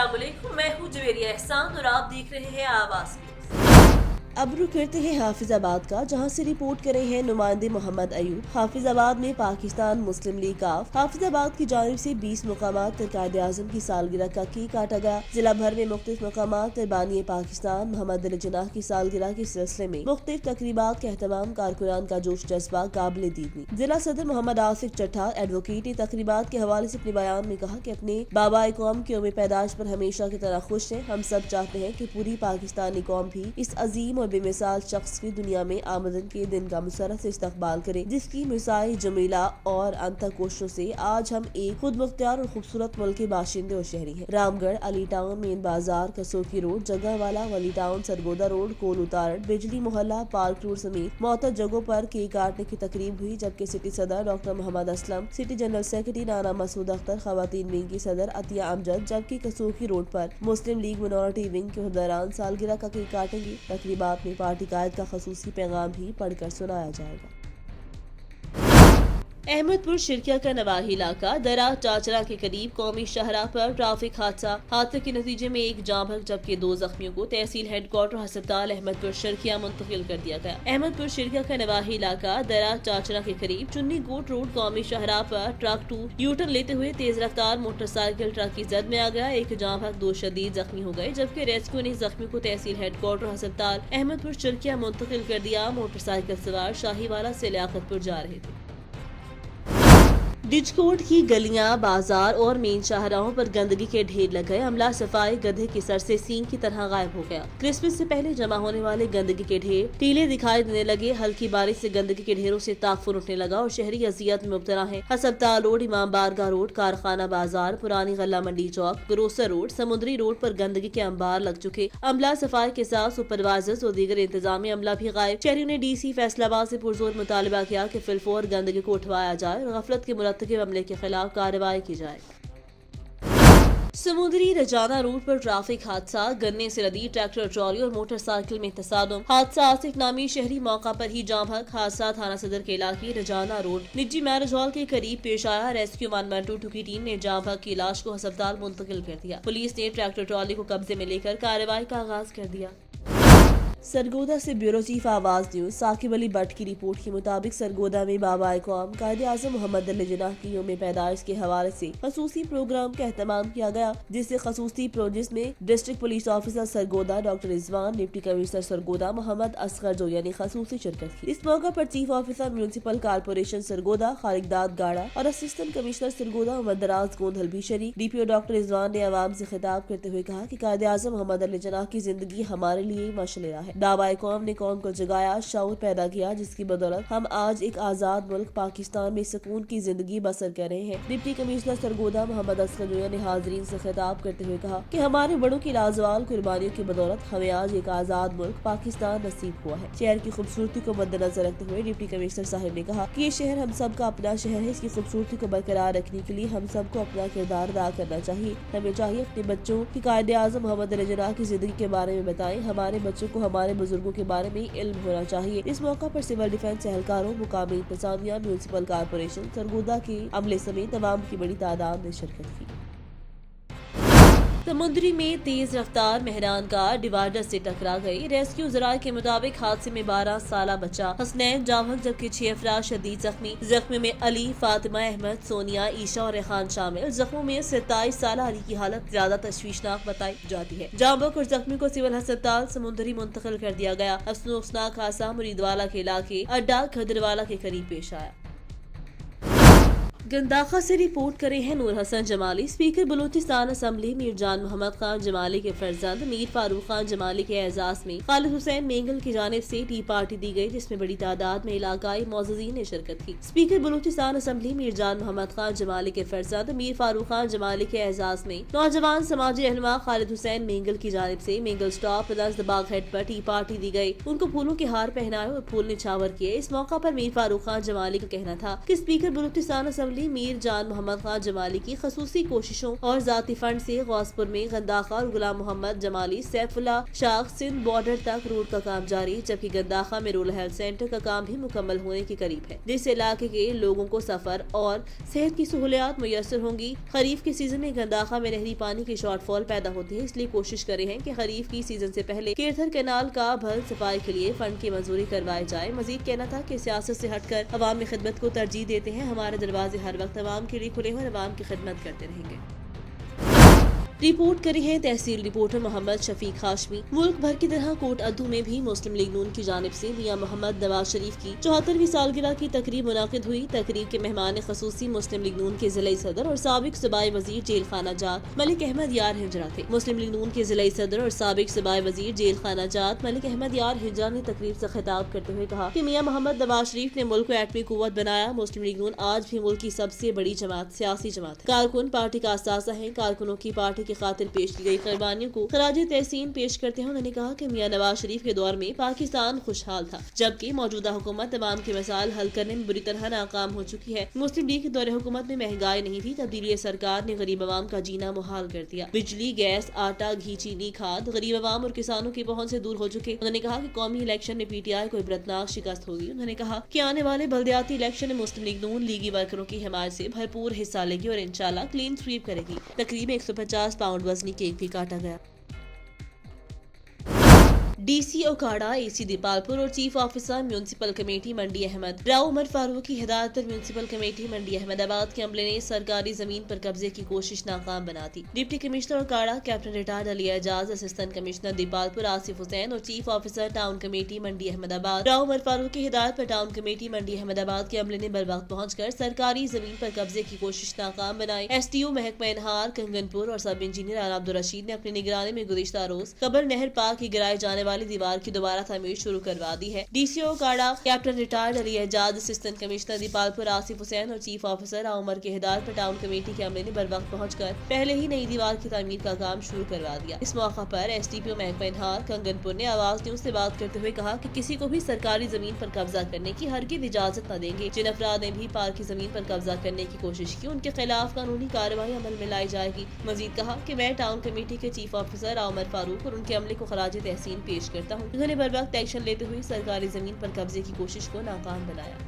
अस्सलाम वालेकुम, मैं हूँ जवेरिया एहसान और आप देख रहे हैं आवाज़ न्यूज़। अब रुख करते हैं हाफिजाबाद का, जहां से रिपोर्ट करे हैं नुमाइंदे मोहम्मद अयूब। हाफिजाबाद में पाकिस्तान मुस्लिम लीग काफ हाफिजाबाद की जानिब से 20 मुकामात पर कायदे आज़म की सालगिरह का केक काटा गया। जिला भर में मुख्तलिफ मुकामात पर बानी पाकिस्तान मोहम्मद अली जिन्नाह की सालगिरह के सिलसिले में मुख्तलिफ तकरीबात का एहतमाम। कारकुनान का जोश जज्बा काबिल दीद। जिला सदर मोहम्मद आसिफ चट्ठा एडवोकेट ने तकरीबात के हवाले से अपने बयान में कहा कि अपने बाबा कौम की यौम पैदाइश पर हमेशा की तरह खुश हैं। हम सब चाहते हैं कि पूरी पाकिस्तानी कौम भी इस अजीम और बेमिसाल शख्स की दुनिया में आमदन के दिन का मुसरत से इस्तकबाल करे, जिसकी मिसाई जमीला और अंतर कोशिशों से आज हम एक खुद मुख्तियार और खूबसूरत मुल्क के बाशिंदे और शहरी हैं। रामगढ़, अली टाउन, मेन बाजार, कसोकी रोड, जगहवाला, वली टाउन, सरगोदा रोड, कोल उतारट, बिजली मोहल्ला, पार्क रोड समेत मुअत्तद जगहों पर केक काटने की तकरीब हुई। जबकि सिटी सदर doctor Mohammad Aslam, city general secretary नाना मसूद अख्तर, खवातीन विंग की सदर अतिया अमजद, जबकि कसोकी रोड पर मुस्लिम लीग मिनॉरिटी विंग के दौरान सालगिरह का केक काटेंगी। तकरीबात में पार्टी कायद का खसूसी पैगाम भी पढ़कर सुनाया जाएगा। अहमदपुर शिरकिया का नवाही इलाका दरा चाचरा के करीब कौमी शाहराह पर ट्रैफिक हादसे के नतीजे में एक जाँ बहक जबकि 2 जख्मियों को तहसील हेडक्वार्टर अस्पताल अहमदपुर शिरकिया मुंतकिल कर दिया गया। अहमदपुर शिरकिया का नवाही इलाका दरा चाचरा के करीब चुन्नी गोट रोड कौमी शाहराह पर ट्रक 2 यूटर्न लेते हुए तेज रफ्तार मोटरसाइकिल ट्रक की जद में आ गया। एक जाँ बहक 2 शदीद जख्मी हो गए, जबकि रेस्क्यू ने जख्मी को तहसील हेडक्वार्टर अस्पताल अहमदपुर शिरकिया मुंतकिल कर दिया। मोटरसाइकिल सवार शाहीवाला से लियाकतपुर जा रहे थे। डिजकोट की गलियां, बाजार और मेन शाहराहों पर गंदगी के ढेर लग गए। अमला सफाई गधे के सर से सींग की तरह गायब हो गया। क्रिसमस से पहले जमा होने वाले गंदगी के ढेर टीले दिखाई देने लगे। हल्की बारिश से गंदगी के ढेरों से ताफुन उठने लगा और शहरी अजियत में मुब्तला है। अस्पताल रोड, इमाम बारगाह रोड, कारखाना बाजार, पुरानी गल्ला मंडी चौक, ग्रोसर रोड, समुद्री रोड पर गंदगी के अंबार लग चुके। अमला सफाई के साथ सुपरवाइजर्स और दीगर इंतजामी अमला भी गायब। शहरियों ने DC फैसलाबाद से पुरजोर मुतालबा किया कि फिलफौर गंदगी को उठवाया जाए और गफलत के मुरतकिब अमले के खिलाफ कार्रवाई की जाए। समुद्री रजाना रूट पर ट्रैफिक हादसा, गन्ने से लदी ट्रैक्टर ट्रॉली और मोटरसाइकिल में तसादुम। हादसा आसिफ नामी शहरी मौका पर ही जाँ बहक। हादसा थाना सदर के इलाके रजाना रोड निजी मैरिज हॉल के करीब पेश आया। रेस्क्यू 112 की टीम ने जाँ बहक की लाश को अस्पताल मुंतकिल कर दिया। पुलिस ने ट्रैक्टर ट्रॉली को कब्जे में लेकर कार्रवाई का आगाज कर दिया। सरगोदा से ब्यूरो चीफ आवाज न्यूज साकिब अली भट्ट की रिपोर्ट के मुताबिक सरगोदा में बाबा कौम कायदे आज़म मोहम्मद अली जिन्नाह की यौम पैदाइश के हवाले से खसूसी प्रोग्राम का एहतमाम किया गया, जिससे खसूसी प्रोजेक्ट में district police officer Sargodha doctor Rizwan, deputy commissioner Sargodha Muhammad Asghar Joya ने खसूसी शिरकत की। इस मौका पर chief officer municipal corporation Sargodha Khaliqdad Gadda और असिस्टेंट कमिश्नर सरगोदा मोहम्मद दराज गोंधल भी शरीक। DPO डॉक्टर रिजवान ने आवाम से खिताब करते हुए कहा कि कायदे आज़म मोहम्मद अली जिन्नाह की जिंदगी हमारे लिए मशअला है। दावा कौम ने कौम को जगाया, शऊर पैदा किया, जिसकी बदौलत हम आज एक आजाद मुल्क पाकिस्तान में सुकून की जिंदगी बसर कर रहे हैं। डिप्टी कमिश्नर सरगोदा मोहम्मद असगर जोया ने हाजरीन से खिताब करते हुए कहा कि हमारे बड़ों की लाजवाल कुर्बानियों की बदौलत हमें आज एक आजाद मुल्क पाकिस्तान नसीब हुआ है। शहर की खूबसूरती को मद्देनजर रखते हुए डिप्टी कमिश्नर साहब ने कहा कि ये शहर हम सब का अपना शहर है। इसकी खूबसूरती को बरकरार रखने के लिए हम सबको अपना किरदार अदा करना चाहिए। हमें चाहिए अपने बच्चों की कायदे आज़म मोहम्मद अली जिन्नाह की जिंदगी के बारे में बताएं। हमारे बच्चों को हमारे बुजुर्गों के बारे में इल्म होना चाहिए। इस मौका पर सिविल डिफेंस एहलकारों, मुकामी इंतजामिया, म्यूनिसिपल कारपोरेशन सरगोदा के अमले समेत तमाम की बड़ी तादाद ने शिरकत की। समुद्री में तेज रफ्तार मेहरान कार डिवाइडर से टकरा गई। रेस्क्यू जराये के मुताबिक हादसे में 12 साल बच्चा हसनैन जाँ बहक जबकि 6 अफराद शदीद जख्मी। जख्मी में अली, फातिमा, अहमद, सोनिया, ईशा और रेहान शामिल। जख्मों में 27 साल अली की हालत ज्यादा तशवीशनाक बताई जाती है। जाँ बहक और जख्मी को सिविल अस्पताल समुद्री मुंतकिल कर दिया गया। अफसोसनाक हादसा मुरीदवाला के इलाके अड्डा खदरवाला के करीब पेश आया। गंदाखा से रिपोर्ट करे हैं नूर हसन जमाली। स्पीकर बलूचिस्तान असम्बली मीरजान मोहम्मद खान जमाली के फर्जंद मीर फारूक खान जमाली के एजाज में खालिद हुसैन मेंगल की जानिब से टी पार्टी दी गई, जिसमें बड़ी तादाद में इलाकाई मौजूदीन ने शिरकत की। स्पीकर बलूचिस्तान असम्बली मीरजान मोहम्मद खान जमाली के फर्जंद मीर फारूक खान जमाली के एजाज में नौजवान समाजी रहनुमा खालिद हुसैन मेंगल की जानिब से मेंगल स्टॉप बाग हेड पर टी पार्टी दी गई। उनको फूलों के हार पहनाए और फूल निछावर किए। इस मौका पर मीर फारूक खान जमाली का कहना था कि speaker Balochistan assembly assembly Mir जान मोहम्मद खान जमाली की खसूसी कोशिशों और जाती फंड से गौसपुर में गंदाखा और गुलाम मोहम्मद जमाली सैफुल्ला शाख सिंध बॉर्डर तक रोड का काम जारी, जबकि गंदाखा में रूरल हेल्थ सेंटर का काम भी मुकम्मल होने के करीब है, जिस इलाके के लोगों को सफर और सेहत की सहूलियात मुयसर होंगी। खरीफ के सीजन में गंदाखा में नहरी पानी की शॉर्टफॉल पैदा होती है, इसलिए कोशिश कर रहे हैं कि खरीफ की सीजन से पहले केरथर कैनाल का भल सफाई के लिए फंड की मंजूरी करवाई जाए। मजीद कहना था कि सियासत से हटकर अवाम में खिदमत को तरजीह देते हैं। हमारे दरवाजे हर वक्त अवाम के लिए खुले हैं और अवाम की खिदमत करते रहेंगे। रिपोर्ट करी है तहसील रिपोर्टर मोहम्मद शफीक हाशमी। मुल्क भर की तरह कोट अद्दू में भी मुस्लिम लीग नून की जानिब से मियां मोहम्मद नवाज शरीफ की 74वीं सालगिरह की तकरीब मुनाकिद हुई। तकरीब के मेहमान खसूसी मुस्लिम लीग नून के जिला सदर और साबिक सूबाई वजीर जेल खाना जात मलिक अहमद यार हिजरा थे। मुस्लिम लीग नून के जिला सदर और साबिक सूबाई वजीर जेल खाना जात मलिक अहमद यार हिजरा ने तकरीब से खिताब करते हुए कहा कि मियां मोहम्मद नवाज शरीफ ने मुल्क को एटमी कुव्वत बनाया। मुस्लिम लीग नून आज भी मुल्क की सबसे बड़ी जमात सियासी जमात है। कारकुन पार्टी का असासा है। कारकुनों की पार्टी की खातिर पेश की गई कुर्बानियों को खराज तहसीन पेश करते हैं उन्होंने कहा कि मियां नवाज शरीफ के दौर में पाकिस्तान खुशहाल था, जबकि मौजूदा हुकूमत तमाम के मसाइल हल करने में बुरी तरह नाकाम हो चुकी है। मुस्लिम लीग के दौरे हुकूमत में महंगाई नहीं थी, तब्दीली सरकार ने गरीब आवाम का जीना मुहाल कर दिया। बिजली, गैस, आटा, घी, चीनी, खाद गरीब आवाम और किसानों की पहुंच से दूर हो चुके। उन्होंने कहा कि कौमी इलेक्शन में PTI को इबरतनाक शिकस्त होगी। उन्होंने कहा कि आने वाले बल्दियाती इलेक्शन में मुस्लिम लीग नून लीगी वर्करों की हिमायत से भरपूर हिस्सा लेगी और इंशाल्लाह क्लीन स्वीप करेगी। तकरीब में 150 पाउंड वजनी केक भी काटा गया। DC ओकाड़ा, AC दीपालपुर और चीफ ऑफिसर म्यूनिसिपल कमेटी मंडी अहमद राव उमर फारूक की हिदायत पर म्यूनिसिपल कमेटी मंडी अहमदाबाद के अमले ने सरकारी जमीन पर कब्जे की कोशिश नाकाम बना दी। Deputy commissioner Okara captain retired Ali Ejaz, assistant commissioner Dipalpur Asif Hussain और chief officer town committee Mandi Ahmadabad Rao Umar Farooq की हिदायत पर टाउन कमेटी मंडी अहमदाबाद के अमले ने बर वक्त पहुंचकर सरकारी जमीन पर कब्जे की कोशिश नाकाम बनाई। STO महकमा इनहार कंगनपुर और सब इंजीनियर आला अब्दुल रशीद ने अपनी निगरानी में गुज़िश्ता रोज कबर नहर पाक की गिराए जाने वाली दीवार की दोबारा तामीर शुरू करवा दी है। DCO Okara captain retired Ali Ejaz, assistant commissioner Dipalpur Asif Hussain और चीफ ऑफिसर उमर के हिदायत पर टाउन कमेटी के अमले ने बर वक्त पहुंचकर पहले ही नई दीवार की तामीर का काम शुरू करवा दिया। इस मौका पर SDPO महकमा इनहार कंगनपुर ने आवाज न्यूज से बात करते हुए कहा कि किसी को भी सरकारी जमीन पर कब्जा करने की हरगिज़ इजाजत न देंगे। जिन अफराद ने भी पार्क की जमीन पर कब्जा करने की कोशिश की उनके खिलाफ कानूनी कार्रवाई अमल में लाई जाएगी। मजीद कहा कि मैं टाउन कमेटी के चीफ ऑफिसर उमर फारूक और उनके अमले को खराज तहसीन पेश करता हूँ। उन्होंने बर वक्त एक्शन लेते हुए सरकारी जमीन पर कब्जे की कोशिश को नाकाम बनाया।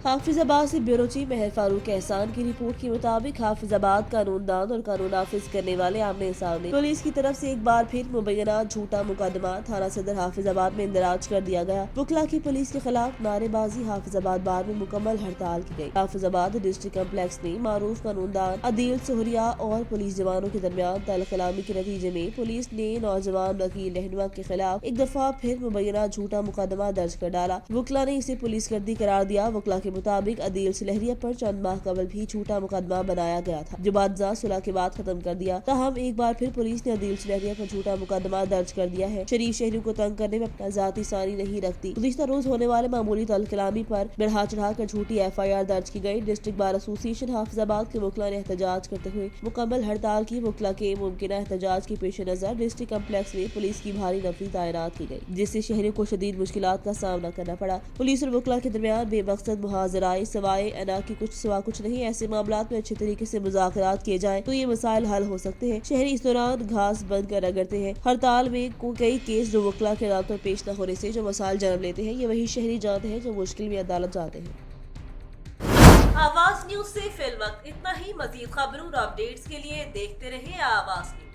हाफिजाबाद से ब्यूरो चीफ महर फारूक एहसान की रिपोर्ट के मुताबिक हाफिजाबाद कानूनदान और कानून नाफिज करने वाले आमने सामने पुलिस की तरफ से एक बार फिर मुबैना झूठा मुकदमा थाना सदर हाफिजाबाद में इंदराज कर दिया गया। वकला की पुलिस के खिलाफ नारेबाजी हाफिजाबाद बार में मुकम्मल हड़ताल की गई। हाफिजाबाद डिस्ट्रिक्ट कम्प्लेक्स में मारूफ कानूनदान अदील सोहरिया और पुलिस जवानों के दरमियान तलखलामी के नतीजे में पुलिस ने नौजवान वकील रहनुमा के खिलाफ एक दफा फिर मुबैना झूठा मुकदमा दर्ज कर डाला। वकला ने इसे पुलिस गर्दी करार दिया। वकला के मुताबिक अदील सुलहरिया पर चंद माह कबल भी झूठा मुकदमा बनाया गया था, जो बादशाह सुलह के बाद खत्म कर दिया। ताहम एक बार फिर पुलिस ने अदील सुलहरिया पर झूठा मुकदमा दर्ज कर दिया है। शरीफ शहरियों को तंग करने में अपना जाती सानी नहीं रखती। गुज़िश्ता रोज होने वाले मामूली तलकलामी पर बढ़ा चढ़ा कर झूठी FIR दर्ज की गई। डिस्ट्रिक्ट बार एसोसिएशन हाफिजाबाद के वकला ने एहतजाज करते हुए मुकम्मल हड़ताल की। वकला के मुमकिना एहतजाज के पेश नजर डिस्ट्रिक्ट कम्प्लेक्स में पुलिस की भारी नफरी तैनात की गई, जिससे शहरियों को शदीद मुश्किलात का सामना करना पड़ा। पुलिस और वकला के दरमियान बेमकसद मुहाजराए सवाए अना की कुछ नहीं। ऐसे मामलात में अच्छे तरीके से मुज़ाकरात किए जाएं तो ये मसाइल हल हो सकते हैं। शहरी इस दौरान घास बंद कर रगड़ते हैं। हड़ताल में कई केस जो वकला के नाम पर पेश न होने से जो मसाइल जन्म लेते हैं, ये वही शहरी जानते हैं जो मुश्किल में अदालत जाते हैं। आवाज न्यूज से फिल वक्त इतना ही। मजीद खबरों और अपडेट्स के लिए देखते रहिए आवाज न्यूज।